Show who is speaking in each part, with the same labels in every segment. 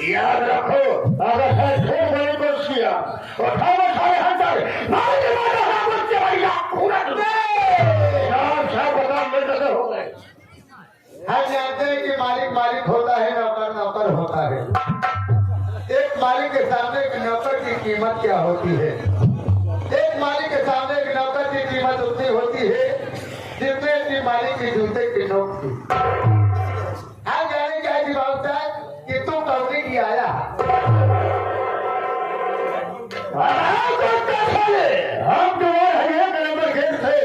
Speaker 1: याद रखो, अगर है झूठ बोलने को किया और खाना खाए हंटर मार के मारा है बच्चे भैया पूरा बता मेरे से हो गए।
Speaker 2: हम जानते हैं कि मालिक मालिक होता है, नौकर नौकर होता है। एक मालिक के सामने एक नौकर की कीमत क्या होती है? एक मालिक के सामने एक नौकर की कीमत उतनी होती है जितने की मालिक की जूते की नोक थी। हम जाने क्या जवाब है कि तू कौड़ी की आया
Speaker 1: हम तुम्हारे एक नंबर गेट से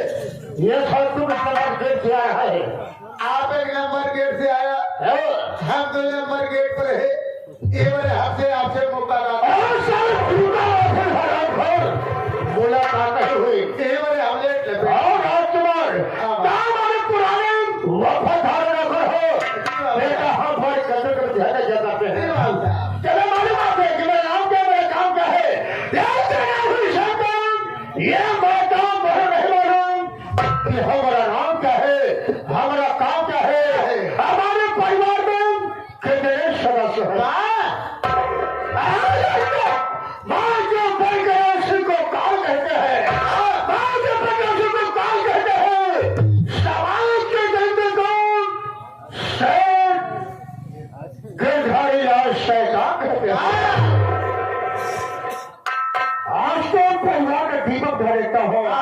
Speaker 1: ये फालतू नंबर गेट से आया है।
Speaker 2: आप एक नंबर गेट से आया, हम 2 नंबर गेट पर है। ये मेरे आपसे मुलाकात
Speaker 1: हुई।
Speaker 2: ये मेरे हमले
Speaker 1: पुराने वफादार नौकर हो बेटा, हम बड़े कदर कर ध्यान जाते हैं। चलो मालूम है कि मेरा नाम क्या, मेरा काम क्या है। ये बात नहीं मालूम कि हमारा नाम क्या है, हमारा काम क्या है, हमारे परिवार में कितने सदस्य हैं। माँ जो बन गए उसी को काल कहते हैं, माँ जो बन गए उसी को काल कहते हैं। समाज के जंगल को गिरधारी लाल शैतान कहते हैं। आज तो परिवार का दीपक धर देता हो, आज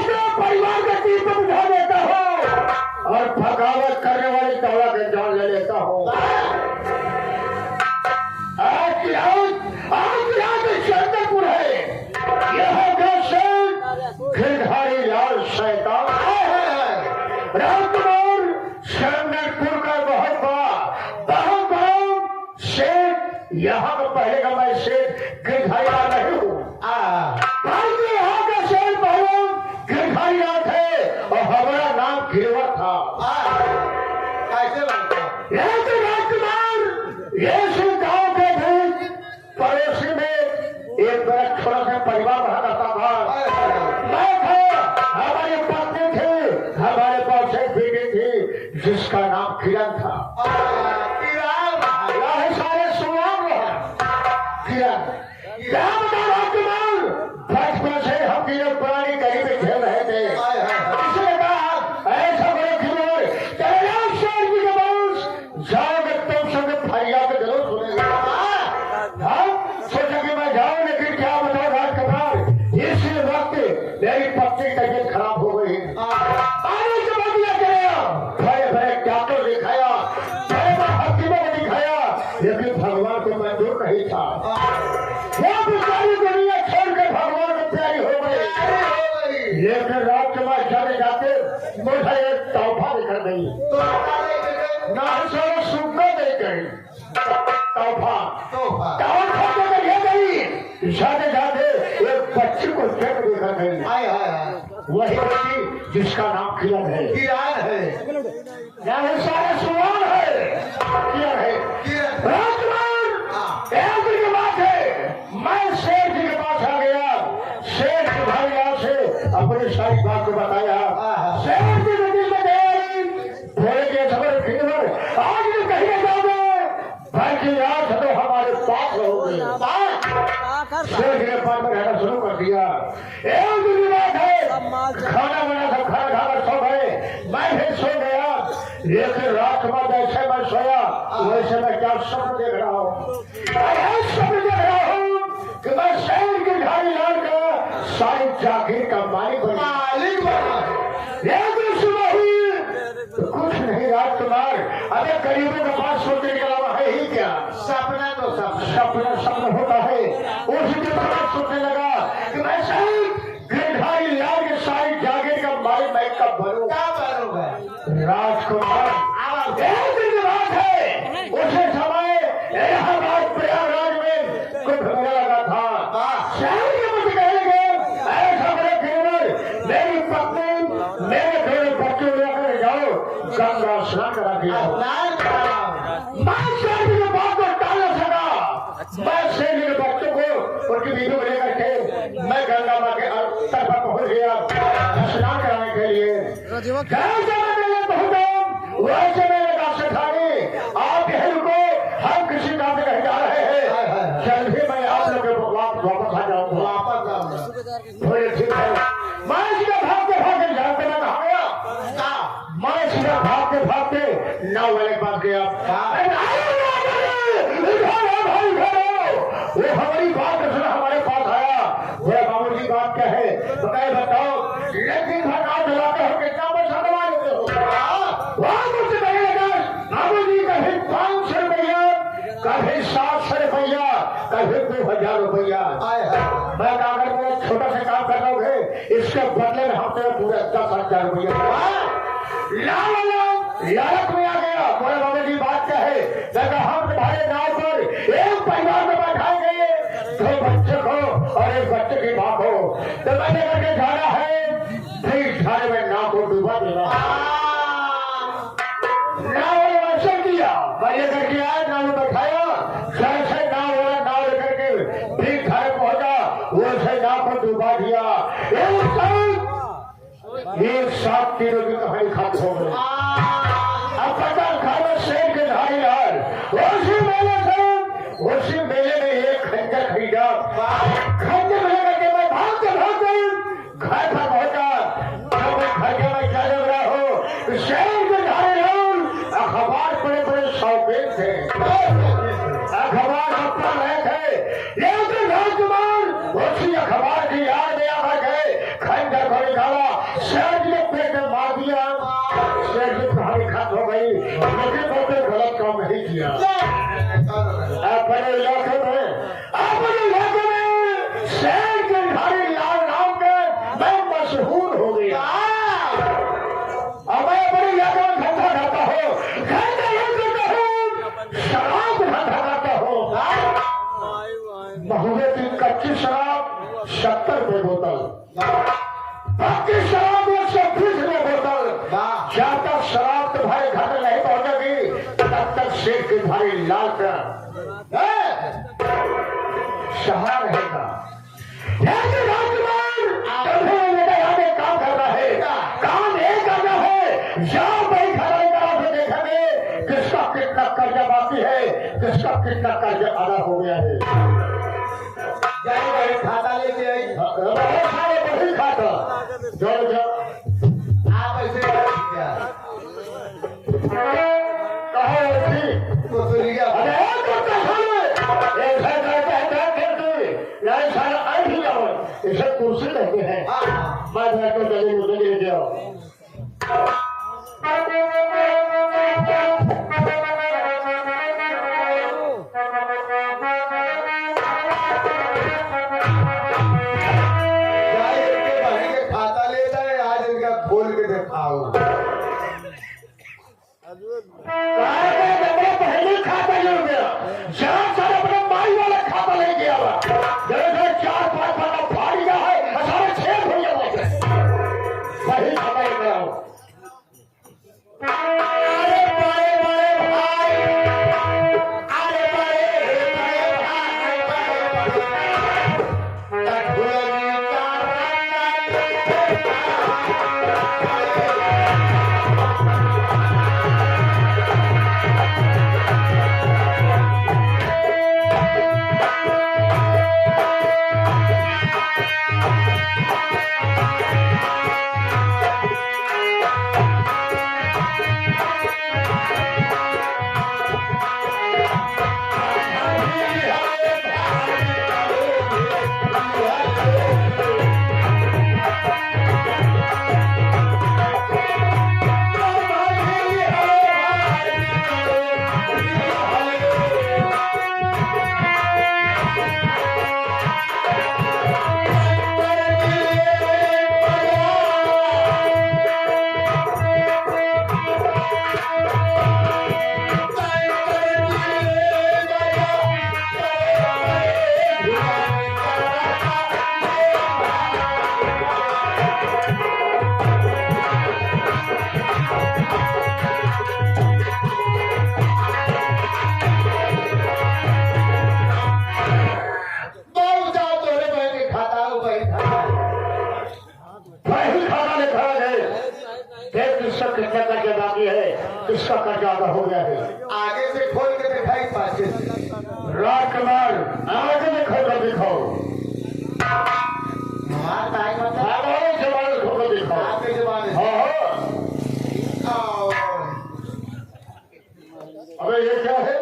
Speaker 1: तो परिवार का दीपक उठा देता हो और भगावत करने वाली दवा के जान ले लेता हो। आज चंद्रपुर है, यह गिरधारी लाल शैतान राजकुमार चंद्रपुर का बहुत बड़ा शेख। यहाँ का पहले का मैं शेख गिरधारी लाल नहीं हूँ, यहाँ का शेख पहले गिरधारी लाल थे और हमारा नाम गिरवर था।
Speaker 2: कैसे बनता?
Speaker 1: राजकुमार ये गांव के बीच पड़ोसी में एक बड़ा छोटा सा परिवार रहा करता था। मैं था, हमारी पत्नी थी, हमारे पास एक बेटी थी जिसका नाम किरण था। सारे सुनाम रहा किरण। क्या बता राजकुमार, बचपन से हम किरण पुरानी गली में खेल रहे थे। इसलिए कहा ऐसा बड़े खिलौने जाओगे तुम संग फरियाद जरूर सुनेगा। हम सोचा कि मैं जाऊं, लेकिन क्या बताओ राजकुमार, इसी वक्त मेरी पत्नी की तबीयत खराब हो गई। भरे डॉक्टर दिखाया, हकीमों को दिखाया, लेकिन भगवान को मंजूर नहीं था। वो सारी दुनिया छोड़कर भगवान को प्यारी हो गई। लेकिन राजकुमार जाते जाते मुझे एक तोहफा दिखा गई, ना सारा सुखा दे गई। तोहफा तो दे गई, जाते जाते एक बच्चे को जन्म देखा गई। वही बच्ची जिसका नाम किरण है। सारे सुवाल है राजकुमार। एक दिन की बात है, मैं शेर जी के पास आ गया। शेर जी भाई से अपनी सारी बात को बताया। शेर जी नदी में गए, बोले के खबर आज भी कहीं जाओगे, भाई की याद तो हमारे पास रहोगे। शेर जी ने पास में रहना शुरू कर दिया। एक दिन की बात खाना बना था, खाना खाकर सो गए, मैं भी सो गया। लेकिन रात में जैसे मैं सोया वैसे मैं क्या स्वप्न देख रहा हूँ, स्वप्न देख रहा हूँ कि मैं शहर की ढाई लाल का सारी जागीर का मालिक बना। लेकिन सुबह हुई तो कुछ नहीं राजकुमार, अरे गरीबों के पास सोचने के अलावा है ही क्या?
Speaker 2: सपना तो
Speaker 1: सपना सपना होता है। उसी के बाद सोचने लगा कि मैं गिरधारी लाल के सारी जागीर का मालिक मैं कब बनूं?
Speaker 2: क्या बनूंगा
Speaker 1: राजकुमार? एक दिन की बात है, उसी समय इलाहाबाद प्रयागराज में कुछ होने लगा था। शहर के मुझे कहेंगे ऐसा मेरे गिरवर, मेरी पत्नी, मेरे दोनों बच्चों लेकर जाओ गंगा स्नान करा दिया। मैं शहर के बात को टाल न सका। मैं शहर के बच्चों को उनकी बीवियों को लेकर के मैं गंगा माँ के तट पर पहुंच गया स्नान कराने के लिए। वैसे मेरे रास्ते थाने आप यही रुको, हम किसी काम से कहीं जा रहे हैं, जल्द ही मैं आप लोग के वापस आ जाऊंगा। बोले ठीक है। मैं सीधा भागते भागते जानते मैं कहा गया, मैं सीधा भागते भागते नाव वाले के पास गया। वो हमारी बात सुना, हमारे पास आया, बोले बाबू जी बात क्या है? बताओ। लेकिन भटका चलाते हो, कितना पैसा कमा लेते हो? वहां मुझसे कहे लगा बाबू जी कभी 500 रुपया, कभी 700 रुपया, कभी 2000 रुपया। मैं अगर मैं छोटा सा काम कर रहा हूँ इसके बदले में हफ्ते में पूरे 10,000 रुपया लालच में आ गया। बोले बाबू जी बात क्या है? हम तुम्हारे नाव पर एक परिवार में बैठाएंगे, 2 बच्चे को और 1 बच्चे की माँ को, तो मैंने करके जाना है फिर धारे में नाव को डुबा देना। नाव वैसे किया, मैं ये करके आया, नाव में बैठाया, जैसे नाव वाला नाव लेकर के फिर धारे पहुंचा, वैसे नाव को डुबा दिया। एक साथ तीनों की कहानी खत्म हो गई। अब पता खाना शेर के धारी लाल उसी मेले में एक खंजर खरीदा। खंजर में लेकर के मैं भागते भागते घर पर पहुंचा। घर के मैं क्या लग रहा हो, शेर के धारी लाल अखबार बड़े बड़े शौकीन थे, अखबार अपना रहे थे, लेकिन राजकुमार उसी अखबार की याद में आकर गए, खंजर को निकाला, शेर ने पेट में मार दिया। शेर की कहानी खत्म हो गई, लेकिन वो गलत काम नहीं किया। अपने इलाके में शेर के धारी लाल नाम के मैं मशहूर हो गया। अब मैं अपने इलाके में धंधा करता हूँ, शराब धंधा करता हूँ। महुए की कच्ची शराब 70 रुपए बोतल, पक्की शराब 120 रुपए बोतल। जब तक शराब तुम्हारे घर में नहीं पहुंचेगी तब तक शेर की भारी लाल का शहर रहेगा। काम करना है, काम एक करना है, जाओ भाई घर देखेंगे किसका कितना कर्जा बाकी है, किसका कितना कर्जा अदा हो गया है।
Speaker 2: खाता लेके आई,
Speaker 1: बड़ी खाता जो
Speaker 2: आप ऐसे
Speaker 1: इसे कुर्सी कहते हैं। बाद में तो गली मुझे ले जाओ।
Speaker 2: खाता ले जाए, आज इनका खोल के दिखाओ।
Speaker 1: पहले खाता ले गया, जहाँ सारे अपने माई वाला खाता ले गया, 4-5 खाता फाड़ गया है, सारे 6 हो गया वही खाता ले गया। अरे बड़े बड़े वही खाना लिखा है फिर किसका कितना कर्जा बाकी है, किसका कर्जा अदा हो गया है।
Speaker 2: आगे से खोल के दिखाई, पाछे से
Speaker 1: राजकुमार आगे में खोल कर दिखाओ,
Speaker 2: हमारा टाइम होता है
Speaker 1: हमारे जवान खोल कर दिखाओ।
Speaker 2: आपके जमाने
Speaker 1: हाँ हाँ, अबे ये क्या है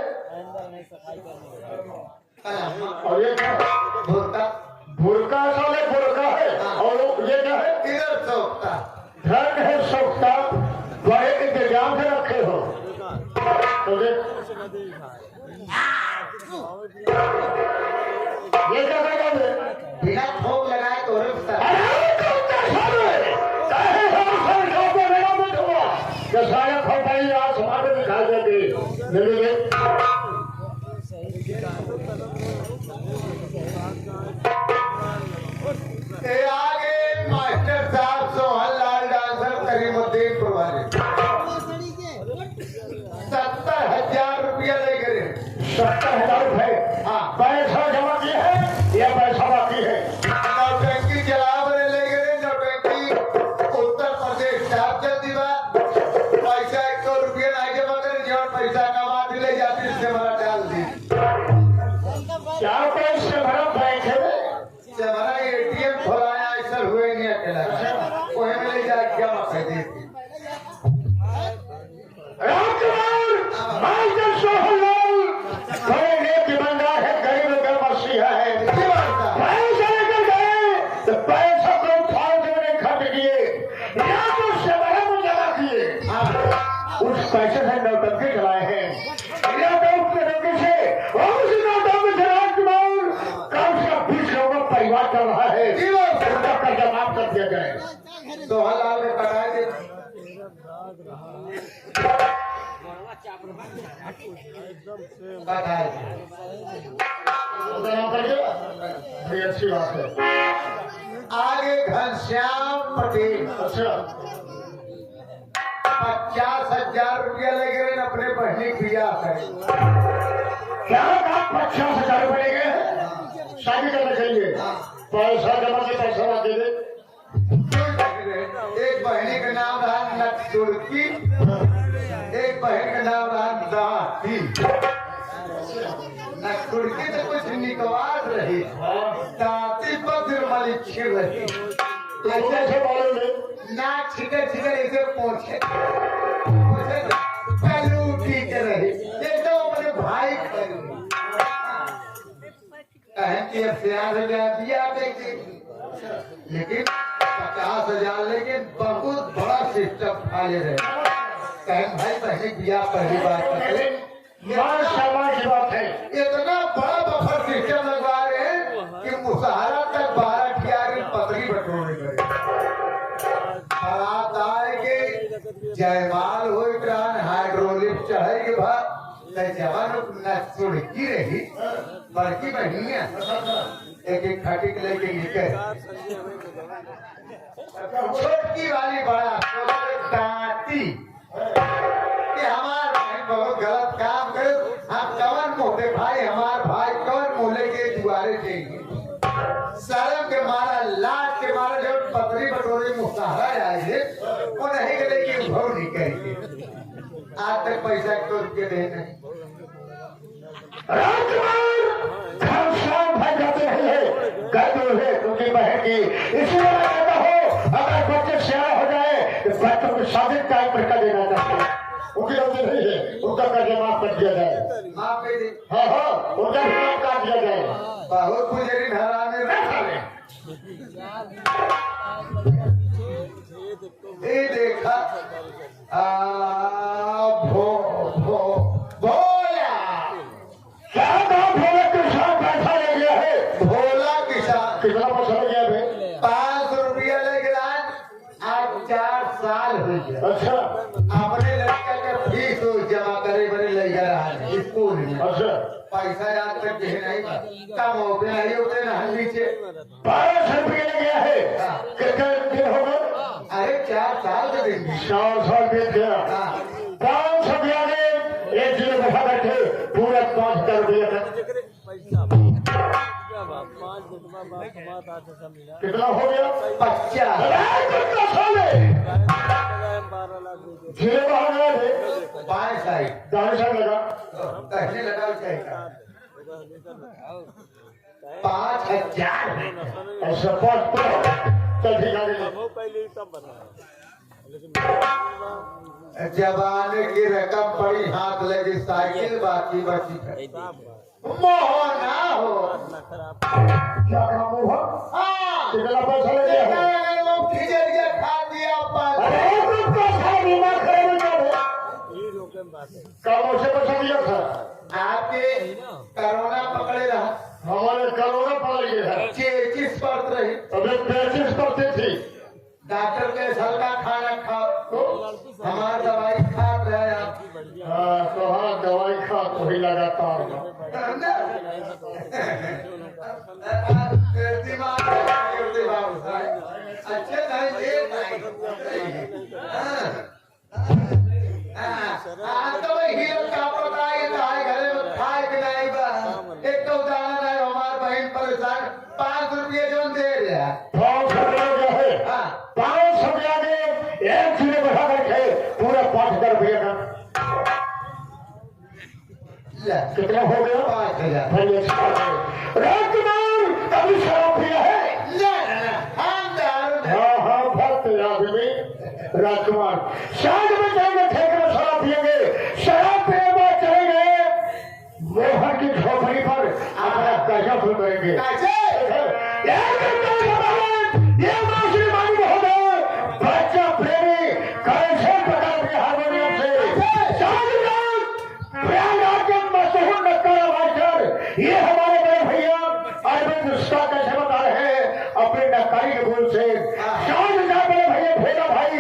Speaker 1: और ये क्या है?
Speaker 2: भुरका
Speaker 1: भुरका साले भुरका है और ये क्या है?
Speaker 2: इधर सोखता
Speaker 1: धन है सोखता, बड़े इंतजाम से रखे हो तो ये क्या करेगा
Speaker 2: बिना ठोक लगाए तो रुकता
Speaker 1: सारा खोपाई आसमान में दिखाई देती मिलेंगे।
Speaker 2: आगे मास्टर साहब सोहनलाल डांसर करीमुद्दीन पुरवारी 70,000 रुपया ले गए।
Speaker 1: 70,000 रुपए
Speaker 2: हाँ
Speaker 1: पैसा जमा किए है या पैसा बाकी है?
Speaker 2: नौटंकी जलाव ले गए। नौटंकी उत्तर प्रदेश साहब चलती बात पैसा 100 रुपया नहीं जमा करे, जो पैसा कमा भी ले जाती इससे भरा डाल दी।
Speaker 1: क्या पैसे भरा बैंक है
Speaker 2: से भरा एटीएम खोलाया ऐसा हुए नहीं अकेला, वही में ले जाके जमा कर देती।
Speaker 1: राजकुमार मास्टर सोहनलाल बड़े नेक बंदा है, गरीब का मसीहा है। पैसा लेकर गए तो पैसा को फालतू में खर्च किए या तो सेवाएं में जमा किए, उस पैसे से नौटंकी चलाए हैं या तो उस नौटंकी से और उसी नौटंकी से राजकुमार कम से कम 20 लोगों का परिवार चल रहा है, उनका कर्जा माफ कर दिया जाए।
Speaker 2: सोहनलाल ने कटाए थे कटाए
Speaker 1: नाम करिए, बड़ी अच्छी बात है।
Speaker 2: आगे घनश्याम पटेल
Speaker 1: अच्छा
Speaker 2: 50,000 रुपया ले गए अपने बहनी बिया करे।
Speaker 1: क्या आप 50,000 रुपए ले गए शादी करना चाहिए, पैसा जमा के पैसा ना दे दे।
Speaker 2: एक बहनी का नाम रहा नक्सुर्की, एक बहन का नाम रहा दाती। नक्सुर्की तो कुछ निकवाद रही, दाती पत्र मलिक रही।
Speaker 1: कैसे बोलोगे?
Speaker 2: नाक छिकर छिकर ऐसे पोछे पहलू ठीक रही, ये तो अपने भाई करी। कि अब सियार दिया देखिए, लेकिन 50,000 लेकिन बहुत बड़ा सिस्टम खाली रहे। कहें भाई पहले दिया पहली बार
Speaker 1: समाज की बात है,
Speaker 2: इतना बड़ा बफर सिस्टम लगवा रहे हैं कि मुसहरा तक 12 ठियारी पतरी बटोरने करे। बारात आएगी, जयमाल हो हाइड्रोलिक चढ़ेगी भाग जवान सुड़की रही बड़की बहनिया एक खटिक लेके निकल, छोटकी वाली बड़ा डांटी कि हमार बहन बहुत गलत काम करे, हम कवन मोहते भाई हमार भाई कवन मोहले के दुआरे चाहिए। शर्म के मारा लाज के मारा जो पतरी बटोरे मुसहरा आए वो नहीं गए कि भाव नहीं करेंगे। आज तक पैसा 100 रुपये दे नहीं।
Speaker 1: राजकुमार भाई जाते हैं क्योंकि बहन की इसलिए मैं कहता हूँ अगर बच्चे सियार हो जाए तो बच्चों को शादी का एक मौका देना चाहिए। उनकी गलती नहीं है, उनका कर्जा माफ कर दिया जाए।
Speaker 2: माफ कर दे।
Speaker 1: हाँ हाँ, उनका भी माफ काट दिया जाए।
Speaker 2: बहुत पुजारी घराने ये देखा भोला
Speaker 1: क्या नाम भोला किसान पैसा ले गया है?
Speaker 2: भोला किसान
Speaker 1: कितना पैसा ले गया है?
Speaker 2: 500 रुपया ले गया। आज 4 साल हो गया।
Speaker 1: अच्छा
Speaker 2: अपने लड़का के फीस जमा करे बड़े ले जा रहा है स्कूल में।
Speaker 1: अच्छा
Speaker 2: पैसा आज तक दे नहीं, कम हो गया नहीं होते ना नीचे
Speaker 1: 1200 रुपये ले गया है। कितना दिन होगा?
Speaker 2: अरे 4 साल के देंगे।
Speaker 1: 4 साल बीत गया। 500 रुपया ने एक दिन बैठा बैठे पूरा 5,000 रुपया कितना हो गया?
Speaker 2: 50।
Speaker 1: कितना साले झीले बाहर गए थे,
Speaker 2: बाएं साइड
Speaker 1: दाएं साइड लगा,
Speaker 2: पहले लगा चाहिए 5000।
Speaker 1: ऐसा बात तो चल ठीक है।
Speaker 2: जवाने की रकम पड़ी हाथ लगी, साइकिल बाकी बची। मोह ना हो।
Speaker 1: क्या काम हुआ?
Speaker 2: हाँ,
Speaker 1: कितना पैसा ले गया?
Speaker 2: खिचड़िया खा दिया।
Speaker 1: अरे कितना साल बीमा करे कामों से पैसा दिया था?
Speaker 2: आपके कोरोना पकड़े रहा,
Speaker 1: हमारे कोरोना पड़ गया है,
Speaker 2: 33 पड़त रही।
Speaker 1: अभी 35 पड़ती थी।
Speaker 2: डॉक्टर के हल्का खाना खाओ तो हमारा दवाई खा रहे आप।
Speaker 1: हाँ, तो हाँ दवाई खा तो ही लगातार
Speaker 2: दिमाग अच्छे नहीं ये नहीं। तो वही हीरो का पता है घरे में खाए के नहीं बा। एक तो जाना नहीं हमारे बहन परेशान 5 रुपये जो दे रहा है।
Speaker 1: 500 है, 500 के आगे एक चीजें बढ़ा करके पूरा 5000 रुपये का कितना हो गया?
Speaker 2: 5000।
Speaker 1: राजकुमार अभी शराब पिया है? हाँ हाँ भक्त आदमी राजकुमार शायद में जाएंगे ठेके में शराब पिएंगे, शराब पिए बाद चलेंगे मोहन की झोपड़ी पर अपना गजब करेंगे। ये मासूम मालूम हो गए बच्चा प्रेमी कैसे प्रकार के हारमोनियम से प्रयागराज के मशहूर नक्कारा मास्टर ये हमारे बड़े भैया अरविंद उसका कैसे बता रहे हैं अपने नक्कारी के बोल से। शायद बड़े भैया भोला भाई